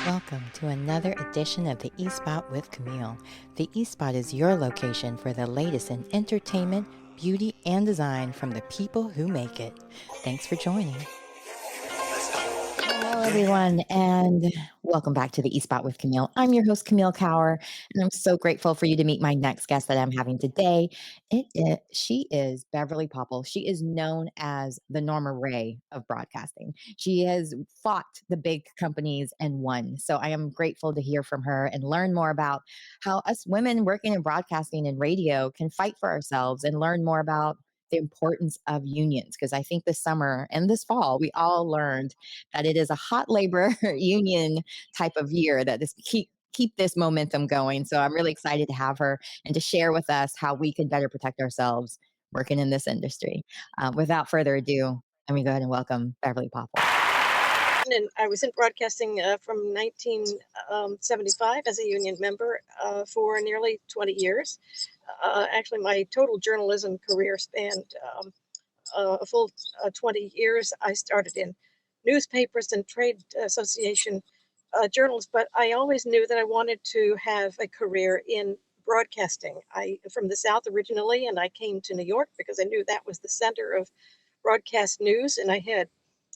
Welcome to another edition of the eSpot with Camille. The eSpot is your location for the latest in entertainment, beauty, and design from the people who make it. Thanks for joining. Hello, everyone, and welcome back to the eSpot with Camille. I'm your host, Camille Cower, and I'm so grateful for you to meet my next guest that I'm having today. She is Beverly Poppell. She is known as the Norma Ray of broadcasting. She has fought the big companies and won. So I am grateful to hear from her and learn more about how us women working in broadcasting and radio can fight for ourselves and learn more about the importance of unions. Because I think this summer and this fall, we all learned that it is a hot labor union type of year that this keep this momentum going. So I'm really excited to have her and to share with us how we can better protect ourselves working in this industry. Without further ado, let me go ahead and welcome Beverly Poppell. And I was in broadcasting from 1975 as a union member for nearly 20 years. Actually, my total journalism career spanned a full 20 years. I started in newspapers and trade association journals, but I always knew that I wanted to have a career in broadcasting. I am from the South originally, and I came to New York because I knew that was the center of broadcast news, and I had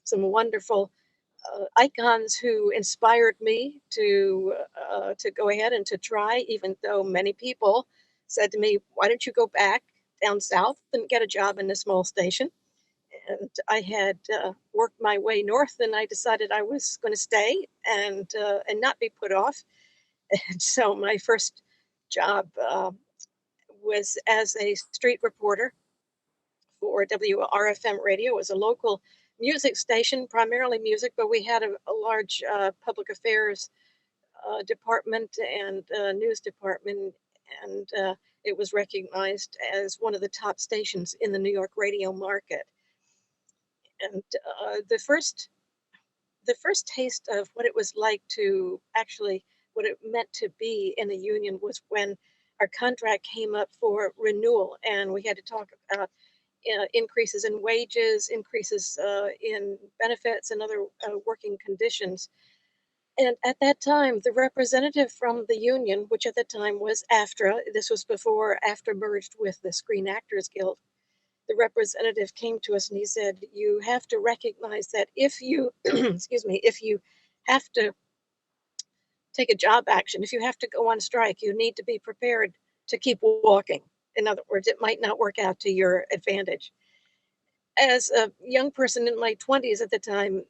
some wonderful icons who inspired me to go ahead and to try, even though many people said to me, "Why don't you go back down south and get a job in a small station?" And I had worked my way north, and I decided I was going to stay and not be put off. And so my first job was as a street reporter for WRFM radio. It was a local music station, primarily music, but we had a large public affairs department and news department, and it was recognized as one of the top stations in the New York radio market. And the first taste of what it was like to actually what it meant to be in a union was when our contract came up for renewal, and we had to talk about increases in wages, increases in benefits, and other working conditions. And at that time, the representative from the union, which at the time was AFTRA, this was before AFTRA merged with the Screen Actors Guild, the representative came to us and he said, "You have to recognize that if you, excuse me, if you have to take a job action, if you have to go on strike, you need to be prepared to keep walking. In other words, it might not work out to your advantage." As a young person in my 20s at the time,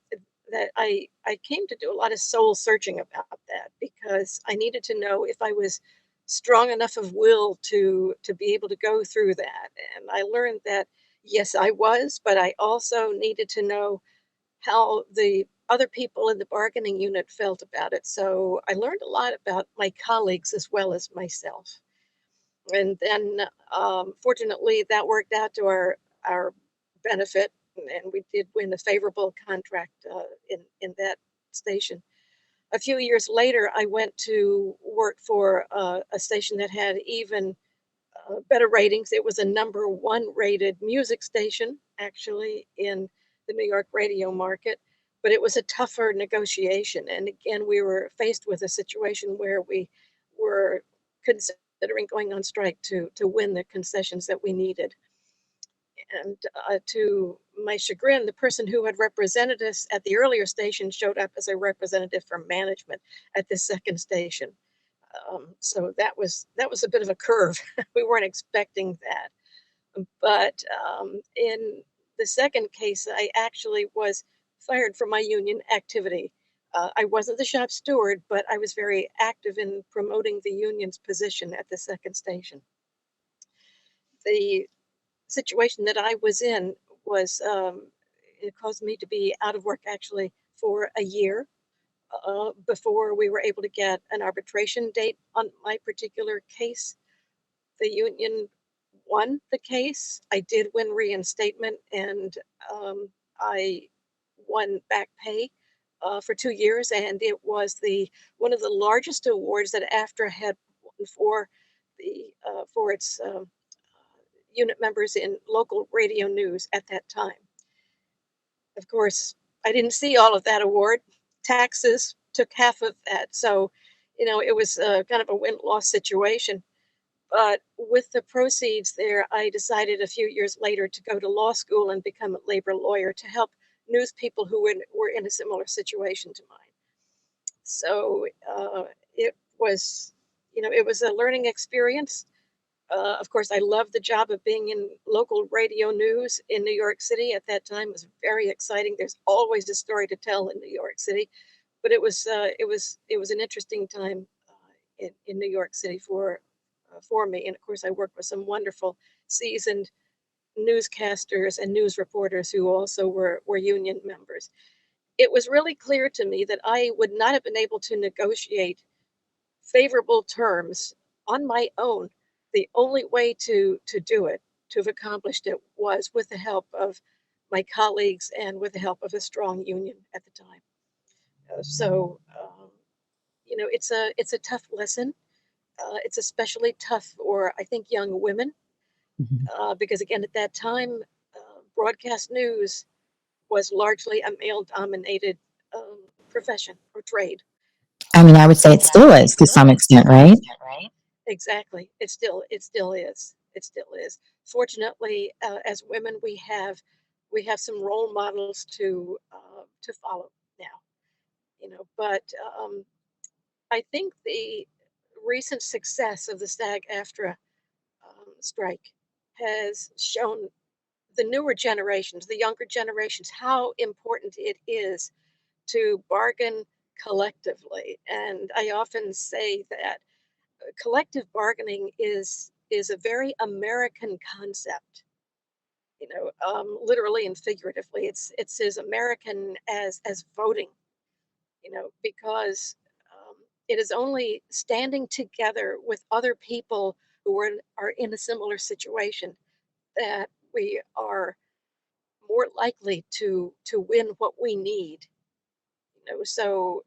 that I came to do a lot of soul searching about that because I needed to know if I was strong enough of will to be able to go through that. And I learned that yes, I was, but I also needed to know how the other people in the bargaining unit felt about it. So I learned a lot about my colleagues as well as myself. And then, fortunately, that worked out to our benefit, and we did win a favorable contract in that station. A few years later, I went to work for a station that had even better ratings. It was a number one rated music station, actually, in the New York radio market, but it was a tougher negotiation. And again, we were faced with a situation where we were considering going on strike to win the concessions that we needed. And to my chagrin, the person who had represented us at the earlier station showed up as a representative from management at the second station. So that was a bit of a curve. We weren't expecting that. But in the second case, I actually was fired from my union activity. I wasn't the shop steward, but I was very active in promoting the union's position at the second station. The situation that I was in was it caused me to be out of work actually for a year before we were able to get an arbitration date on my particular case. The union won the case. I did win reinstatement, and I won back pay for 2 years, and it was the one of the largest awards that AFTRA had won for its unit members in local radio news at that time. Of course, I didn't see all of that award. Taxes took half of that. So, it was kind of a win-loss situation. But with the proceeds there, I decided a few years later to go to law school and become a labor lawyer to help news people who were in a similar situation to mine. So it was, it was a learning experience. Of course, I loved the job of being in local radio news in New York City at that time. It was very exciting. There's always a story to tell in New York City, but it was an interesting time in New York City for me. And of course, I worked with some wonderful, seasoned newscasters and news reporters who also were union members. It was really clear to me that I would not have been able to negotiate favorable terms on my own. The only way to do it, to have accomplished it, was with the help of my colleagues and with the help of a strong union at the time. It's a tough lesson. It's especially tough for, I think, young women, Mhm. because again, at that time, broadcast news was largely a male-dominated profession or trade. I mean, I would say it still is to some extent, right? Exactly. It still is. It still is. Fortunately, as women, we have some role models to follow now. But I think the recent success of the SAG-AFTRA strike has shown the newer generations, the younger generations, how important it is to bargain collectively. And I often say that collective bargaining is a very American concept. Literally and figuratively, it's as American as voting. Because it is only standing together with other people who are in a similar situation that we are more likely to win what we need. So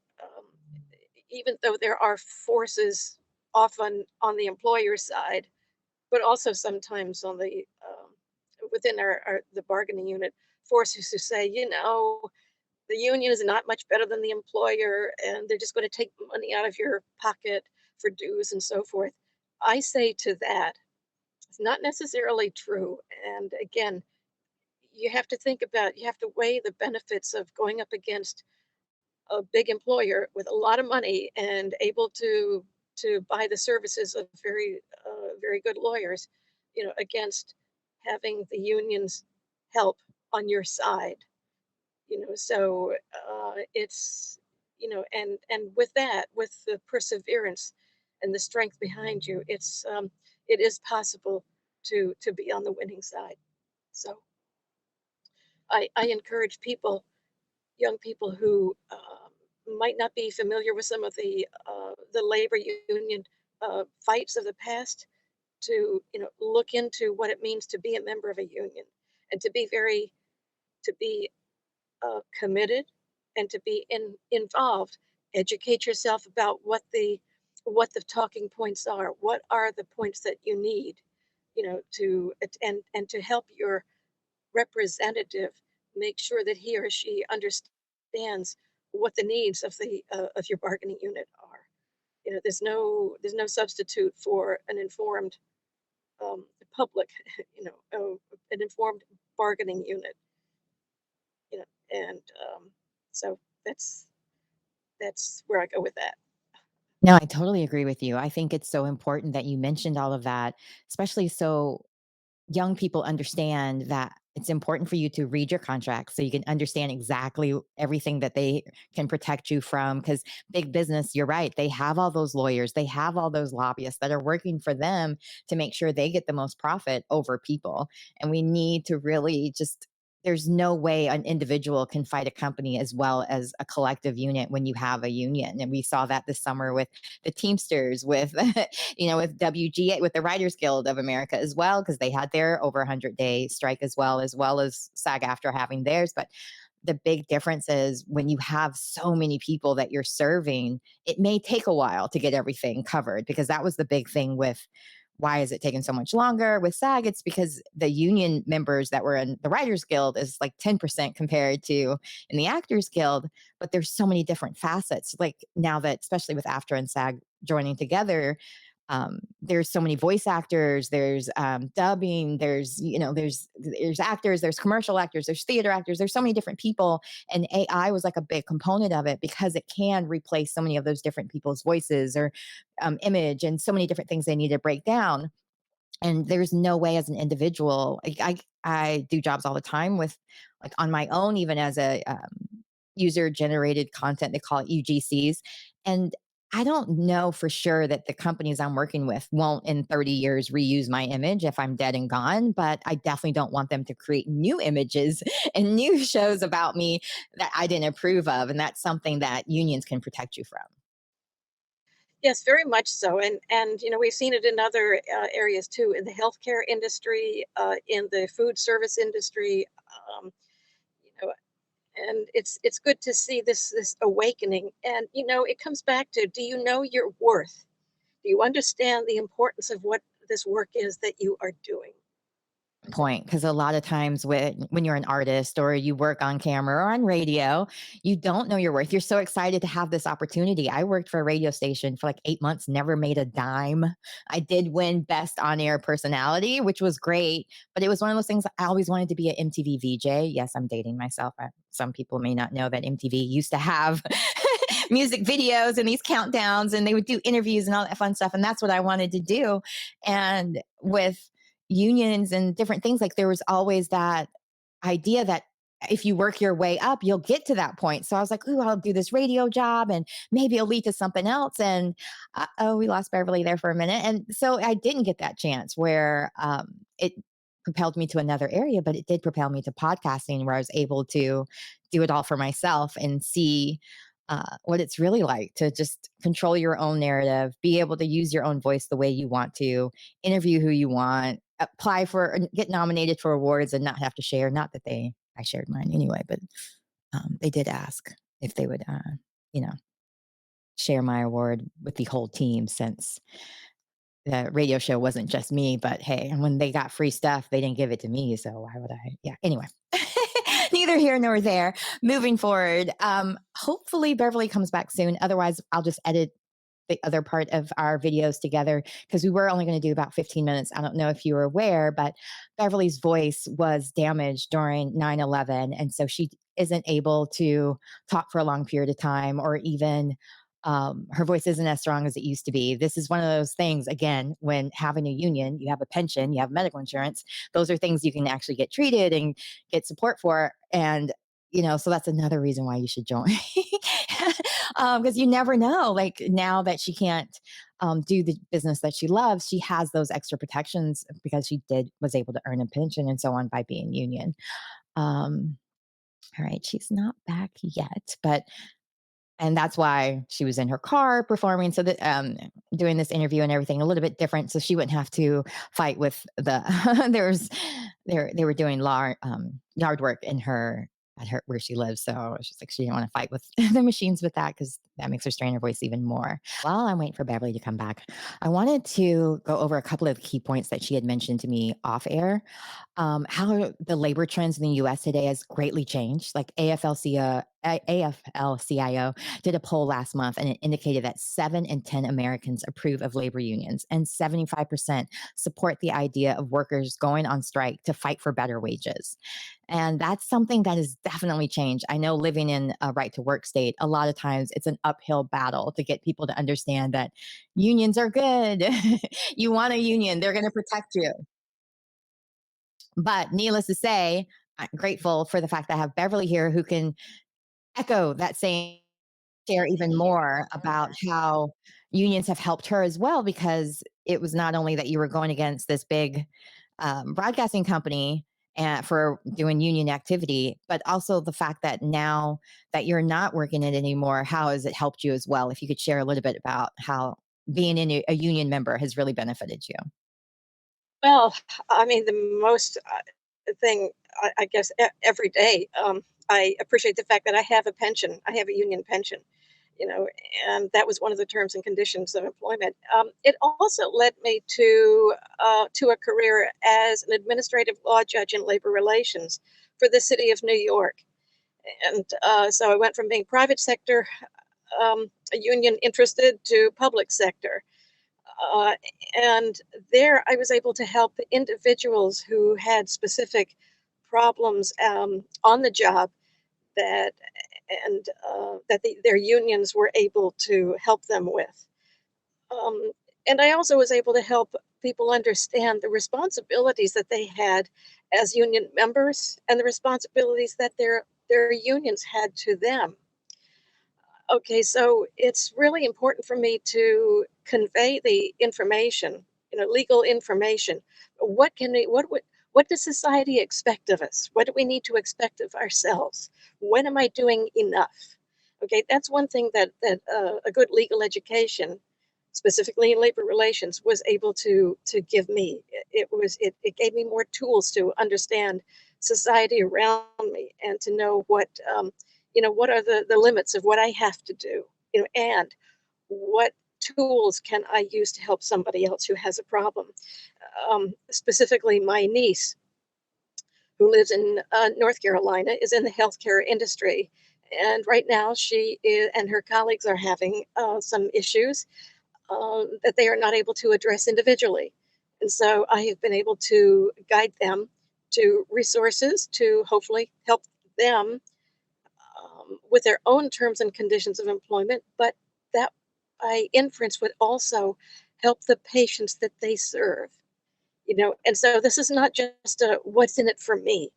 even though there are forces often on the employer side, but also sometimes on the within the bargaining unit, forces who say, the union is not much better than the employer, and they're just going to take money out of your pocket for dues and so forth. I say to that, it's not necessarily true. And again, you have to weigh the benefits of going up against a big employer with a lot of money and able to buy the services of very good lawyers, against having the union's help on your side. So it's and with that, with the perseverance and the strength behind you, it is possible to be on the winning side. So I encourage people, young people who might not be familiar with some of the labor union fights of the past, to look into what it means to be a member of a union, and to be committed, and to be involved. Educate yourself about what the talking points are. What are the points that you need, and to help your representative make sure that he or she understands what the needs of your bargaining unit are. There's no substitute for an informed public, an informed bargaining unit. And so that's where I go with that. No, I totally agree with you. I think it's so important that you mentioned all of that, especially so young people understand that it's important for you to read your contract so you can understand exactly everything that they can protect you from. Because big business, you're right, they have all those lawyers, they have all those lobbyists that are working for them to make sure they get the most profit over people. And we need to really just, there's no way an individual can fight a company as well as a collective unit when you have a union. And we saw that this summer with the Teamsters, with with WGA, with the Writers Guild of America as well, because they had their over 100-day strike as well as SAG after having theirs. But the big difference is when you have so many people that you're serving, it may take a while to get everything covered, because that was the big thing with why is it taking so much longer with SAG? It's because the union members that were in the Writers Guild is like 10% compared to in the Actors Guild. But there's so many different facets. Like now that, especially with AFTRA and SAG joining together, there's so many voice actors, there's dubbing, there's actors, there's commercial actors, there's theater actors, there's so many different people, and AI was like a big component of it because it can replace so many of those different people's voices or image and so many different things they need to break down. And there's no way as an individual, I do jobs all the time with, like, on my own, even as a user generated content, they call it UGCs. And I don't know for sure that the companies I'm working with won't in 30 years reuse my image if I'm dead and gone, but I definitely don't want them to create new images and new shows about me that I didn't approve of. And that's something that unions can protect you from. Yes, very much so, and we've seen it in other areas too, in the healthcare industry, in the food service industry. Um, you know, and it's good to see this awakening. And it comes back to, do you know your worth? Do you understand the importance of what this work is that you are doing? Point, because a lot of times when you're an artist or you work on camera or on radio, you don't know your worth. You're so excited to have this opportunity. I worked for a radio station for like 8 months, never made a dime. I did win best on air personality, which was great, but it was one of those things. I always wanted to be an MTV VJ. Yes, I'm dating myself. Some people may not know that MTV used to have music videos and these countdowns, and they would do interviews and all that fun stuff, and that's what I wanted to do. And with unions and different things, like, there was always that idea that if you work your way up, you'll get to that point. So I was like, "Ooh, I'll do this radio job and maybe it'll lead to something else." And oh, we lost Beverly there for a minute. And so I didn't get that chance where it propelled me to another area, but it did propel me to podcasting, where I was able to do it all for myself and see what it's really like to just control your own narrative, be able to use your own voice the way you want to, interview who you want, apply for and get nominated for awards and not have to share. Not that I shared mine anyway, but they did ask if they would, you know, share my award with the whole team, since the radio show wasn't just me. But hey, and when they got free stuff, they didn't give it to me. So why would I? Yeah. Anyway, neither here nor there. Moving forward, hopefully Beverly comes back soon. Otherwise, I'll just edit the other part of our videos together, because we were only going to do about 15 minutes. I don't know if you were aware, but Beverly's voice was damaged during 9/11. And so she isn't able to talk for a long period of time, or even her voice isn't as strong as it used to be. This is one of those things, again, when having a union, you have a pension, you have medical insurance. Those are things you can actually get treated and get support for. And so that's another reason why you should join. Because you never know. Like, now that she can't do the business that she loves, she has those extra protections because she was able to earn a pension and so on by being union. Um, all right, she's not back yet, but and that's why she was in her car performing, so that doing this interview and everything a little bit different, so she wouldn't have to fight with the there's they were doing yard work in her at her where she lives. So she's like, she didn't want to fight with the machines with that, because that makes her strain her voice even more. While I'm waiting for Beverly to come back, I wanted to go over a couple of key points that she had mentioned to me off air. How the labor trends in the US today has greatly changed. Like AFL-CIO did a poll last month, and it indicated that 7 in 10 Americans approve of labor unions, and 75% support the idea of workers going on strike to fight for better wages. And that's something that has definitely changed. I know, living in a right to work state, a lot of times it's an uphill battle to get people to understand that unions are good. You want a union, they're going to protect you. But needless to say, I'm grateful for the fact that I have Beverly here, who can echo that same, share even more about how unions have helped her as well, because it was not only that you were going against this big broadcasting company and for doing union activity, but also the fact that now that you're not working it anymore, how has it helped you as well? If you could share a little bit about how being in a union member has really benefited you. Well, I mean, the most thing, I guess, every day, I appreciate the fact that I have a pension. I have a union pension. you know, and that was one of the terms and conditions of employment. It also led me to a career as an administrative law judge in labor relations for the city of New York. And so I went from being private sector, a union interested, to public sector. Uh, and there I was able to help individuals who had specific problems on the job that their unions were able to help them with. Um, and I also was able to help people understand the responsibilities that they had as union members and the responsibilities that their unions had to them. Okay, so it's really important for me to convey the information, legal information. What does society expect of us? What do we need to expect of ourselves? When am I doing enough? Okay, that's one thing that a good legal education, specifically in labor relations, was able to give me. It gave me more tools to understand society around me and to know what are the limits of what I have to do, and what tools can I use to help somebody else who has a problem. Specifically, my niece, who lives in North Carolina, is in the healthcare industry. And right now, and her colleagues are having some issues that they are not able to address individually. And so I have been able to guide them to resources to hopefully help them with their own terms and conditions of employment, but that by inference would also help the patients that they serve. And so this is not just a what's in it for me.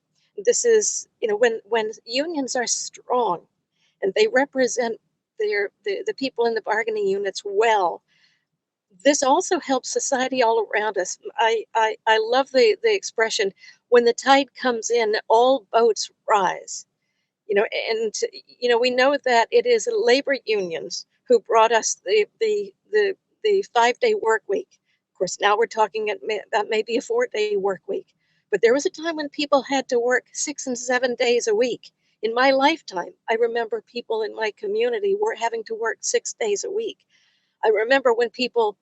This is, when unions are strong and they represent the people in the bargaining units well, this also helps society all around us. I love the expression, when the tide comes in, all boats rise. And we know that it is labor unions who brought us the 5-day work week. Of course, now we're talking about maybe a 4-day work week, but there was a time when people had to work 6 and 7 days a week. In my lifetime, I remember people in my community were having to work 6 days a week. I remember when people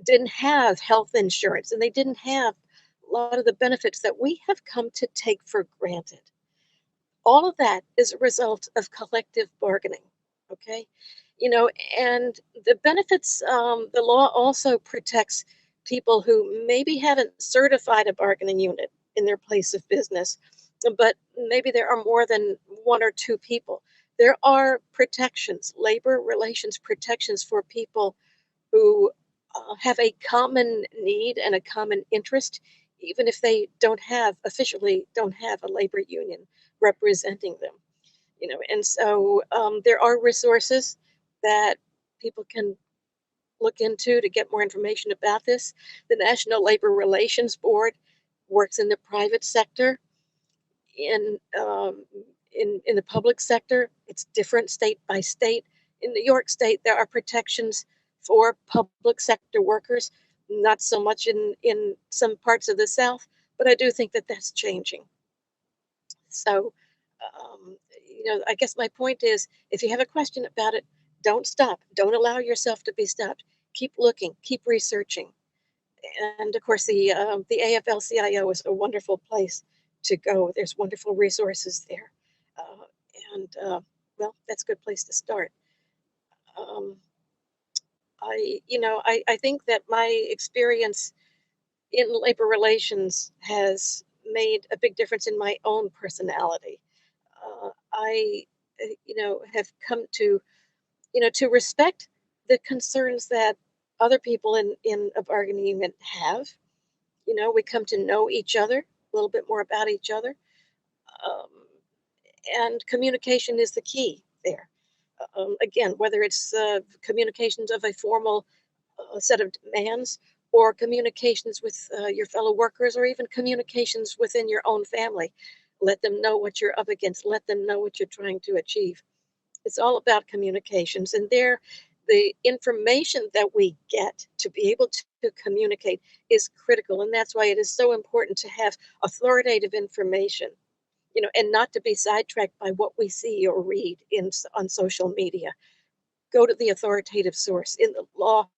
didn't have health insurance and they didn't have a lot of the benefits that we have come to take for granted. All of that is a result of collective bargaining. Okay. you know and the benefits, the law also protects people who maybe haven't certified a bargaining unit in their place of business, but maybe there are more than one or two people. There are protections, labor relations protections, for people who have a common need and a common interest, even if they don't have a labor union representing them. And so there are resources that people can look into to get more information about this. The National Labor Relations Board works in the private sector. In the public sector, it's different state by state. In New York State, there are protections for public sector workers, not so much in some parts of the South, but I do think that that's changing. So, I guess my point is, if you have a question about it, don't stop. Don't allow yourself to be stopped. Keep looking, keep researching. And of course, the AFL-CIO is a wonderful place to go. There's wonderful resources there. Uh, and well, that's a good place to start. Um, I think that my experience in labor relations has made a big difference in my own personality. I, have come to respect the concerns that other people in a bargaining unit have. We come to know each other a little bit more about each other, um, and communication is the key there. Again, whether it's communications of a formal set of demands, or communications with your fellow workers, or even communications within your own family. Let them know what you're up against. Let them know what you're trying to achieve. It's all about communications, and the information that we get to be able to communicate is critical, and that's why it is so important to have authoritative information, and not to be sidetracked by what we see or read on social media. go to the authoritative source. In the law,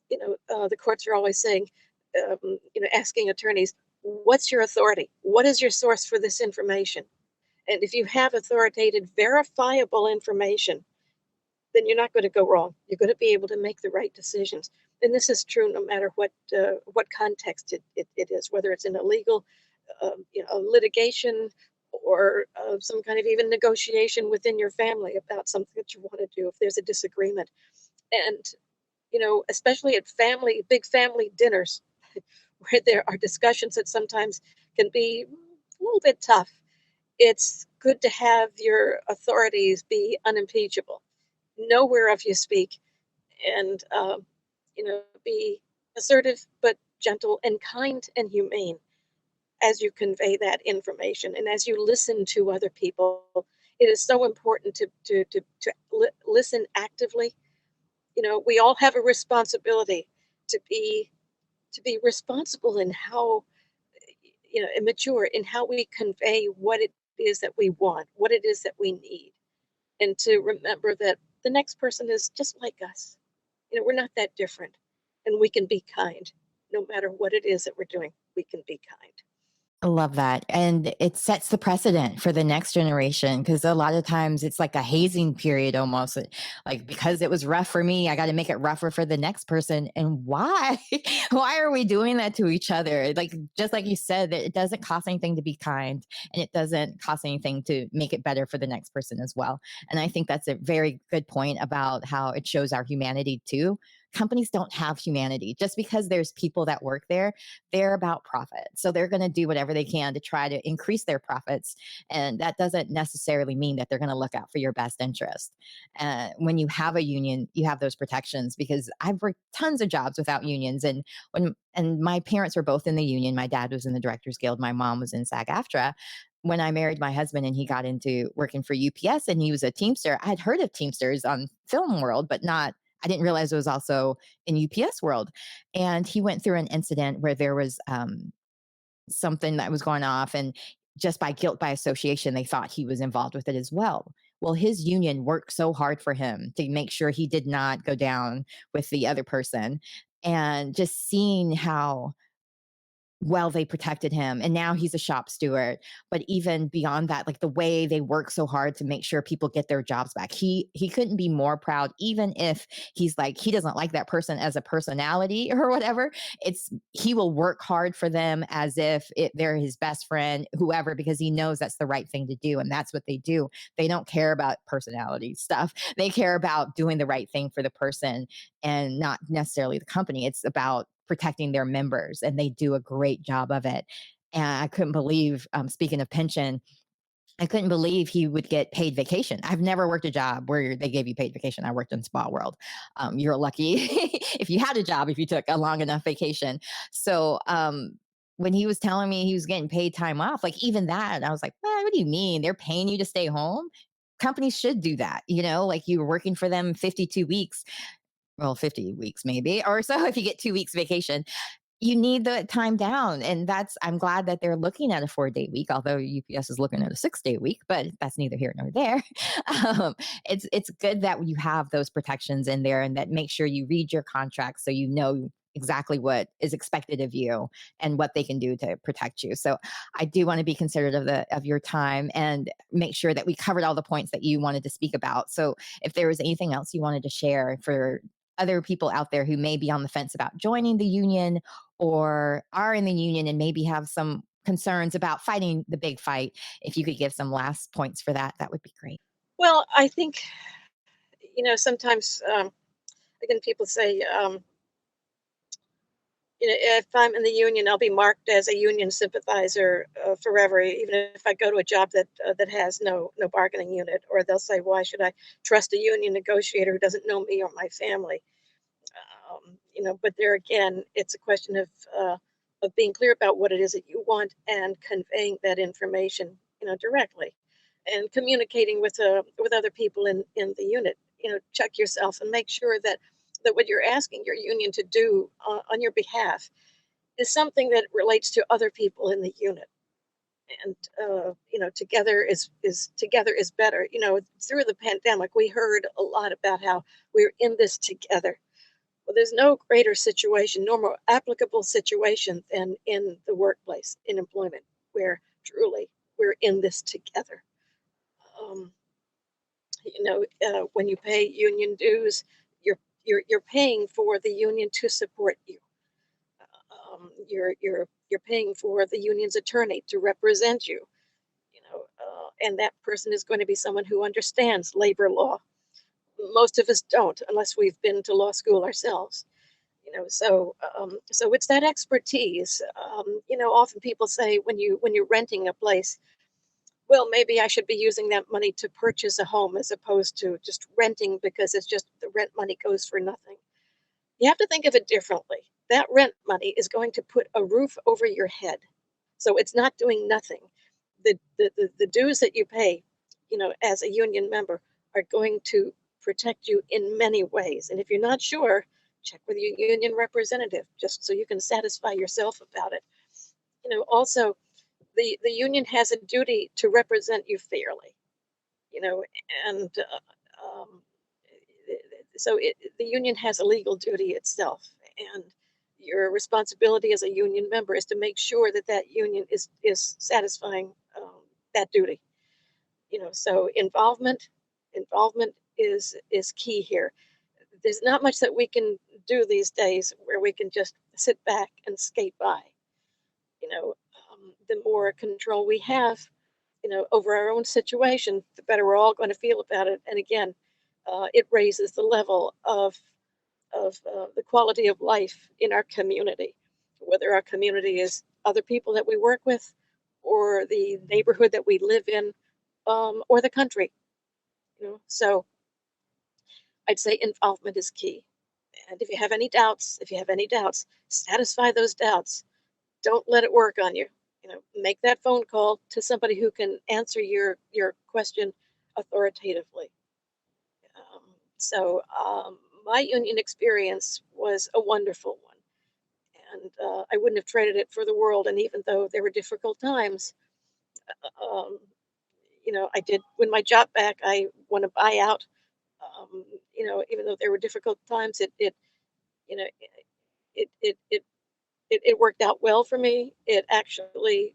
the courts are always saying, asking attorneys, what's your authority? What is your source for this information? And if you have authoritative, verifiable information, then you're not going to go wrong. You're going to be able to make the right decisions. And this is true no matter what context it is, whether it's in a legal, litigation, or some kind of even negotiation within your family about something that you want to do. If there's a disagreement, and especially at big family dinners, where there are discussions that sometimes can be a little bit tough, it's good to have your authorities be unimpeachable. Know whereof you speak, and be assertive but gentle and kind and humane as you convey that information and as you listen to other people. It is so important to listen actively. We all have a responsibility to be responsible in how, and mature in how we convey what it is that we want, what it is that we need, and to remember that the next person is just like us. We're not that different, and we can be kind. No matter what it is that we're doing, we can be kind. I love that. And it sets the precedent for the next generation because a lot of times it's like a hazing period almost. Like because it was rough for me, I got to make it rougher for the next person. And why? Why are we doing that to each other? Like just like you said, that it doesn't cost anything to be kind and it doesn't cost anything to make it better for the next person as well. And I think that's a very good point about how it shows our humanity too. Companies don't have humanity. Just because there's people that work there, they're about profit. So they're going to do whatever they can to try to increase their profits. And that doesn't necessarily mean that they're going to look out for your best interest. When you have a union, you have those protections because I've worked tons of jobs without unions. And my parents were both in the union. My dad was in the Directors Guild. My mom was in SAG-AFTRA. When I married my husband and he got into working for UPS and he was a Teamster, I had heard of Teamsters on film world, but not, I didn't realize it was also in UPS world. And he went through an incident where there was something that was going off, and just by guilt by association, they thought he was involved with it as well. Well, his union worked so hard for him to make sure he did not go down with the other person. And just seeing how well they protected him and now he's a shop steward, but even beyond that, like the way they work so hard to make sure people get their jobs back, he couldn't be more proud. Even if he's like he doesn't like that person as a personality or whatever, it's he will work hard for them as if they're his best friend, whoever, because he knows that's the right thing to do. And that's what they do. They don't care about personality stuff, they care about doing the right thing for the person and not necessarily the company. It's about protecting their members, and they do a great job of it. And I couldn't believe, speaking of pension, I couldn't believe he would get paid vacation. I've never worked a job where they gave you paid vacation. I worked in spa world. You're lucky if you had a job, if you took a long enough vacation. So when he was telling me he was getting paid time off, like even that, I was like, what do you mean? They're paying you to stay home? Companies should do that. Like you were working for them 52 weeks, well, 50 weeks maybe, or so if you get 2 weeks vacation, you need the time down. And I'm glad that they're looking at a 4-day week, although UPS is looking at a 6-day week, but that's neither here nor there. um, it's good that you have those protections in there and that make sure you read your contract so you know exactly what is expected of you and what they can do to protect you. So I do want to be considerate of your time and make sure that we covered all the points that you wanted to speak about. So if there was anything else you wanted to share for other people out there who may be on the fence about joining the union or are in the union and maybe have some concerns about fighting the big fight, if you could give some last points for that, that would be great. Well, I think, sometimes, again, people say, if I'm in the union, I'll be marked as a union sympathizer forever, even if I go to a job that has no bargaining unit. Or they'll say, why should I trust a union negotiator who doesn't know me or my family? But there again, it's a question of being clear about what it is that you want and conveying that information, directly, and communicating with other people in the unit. Check yourself and make sure that what you're asking your union to do on your behalf is something that relates to other people in the unit. and together is better. Through the pandemic, we heard a lot about how we're in this together. Well, there's no greater situation, no more applicable situation than in the workplace, in employment, where truly we're in this together. Um, when you pay union dues, you're paying for the union to support you. You're paying for the union's attorney to represent you. And that person is going to be someone who understands labor law. Most of us don't, unless we've been to law school ourselves. So it's that expertise. Often people say when you're renting a place, well, maybe I should be using that money to purchase a home as opposed to just renting because it's just the rent money goes for nothing. You have to think of it differently. That rent money is going to put a roof over your head. So it's not doing nothing. The dues that you pay, as a union member are going to protect you in many ways. And if you're not sure, check with your union representative just so you can satisfy yourself about it. Also, the union has a duty to represent you fairly, you know, and the union has a legal duty itself, and your responsibility as a union member is to make sure that that union is satisfying that duty. So involvement is key here. There's not much that we can do these days where we can just sit back and skate by. The more control we have, over our own situation, the better we're all going to feel about it. And again, it raises the level of the quality of life in our community, whether our community is other people that we work with, or the neighborhood that we live in, or the country. So I'd say involvement is key. And if you have any doubts, satisfy those doubts. Don't let it work on you. Make that phone call to somebody who can answer your question authoritatively. So my union experience was a wonderful one, and I wouldn't have traded it for the world. And even though there were difficult times, um, I did win my job back. I won a buyout. Even though there were difficult times, you know it it it it worked out well for me. It actually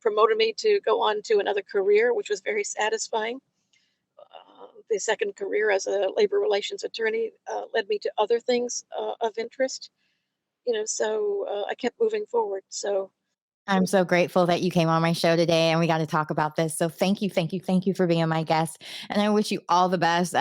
promoted me to go on to another career, which was very satisfying. The second career as a labor relations attorney led me to other things of interest. So I kept moving forward. So I'm so grateful that you came on my show today and we got to talk about this. So thank you, thank you, thank you for being my guest. And I wish you all the best.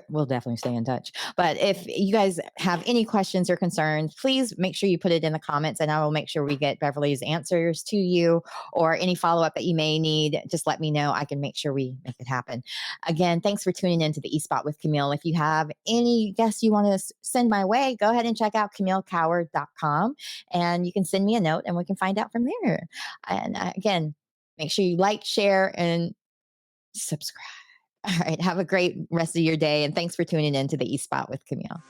We'll definitely stay in touch. But if you guys have any questions or concerns, please make sure you put it in the comments and I will make sure we get Beverly's answers to you, or any follow up that you may need. Just let me know. I can make sure we make it happen. Again, thanks for tuning in to the E Spot with Camille. If you have any guests you want to send my way, go ahead and check out CamilleCoward.com and you can send me a note and we can find out from there. And again, make sure you like, share, and subscribe. All right. Have a great rest of your day. And thanks for tuning in to the E Spot with Camille.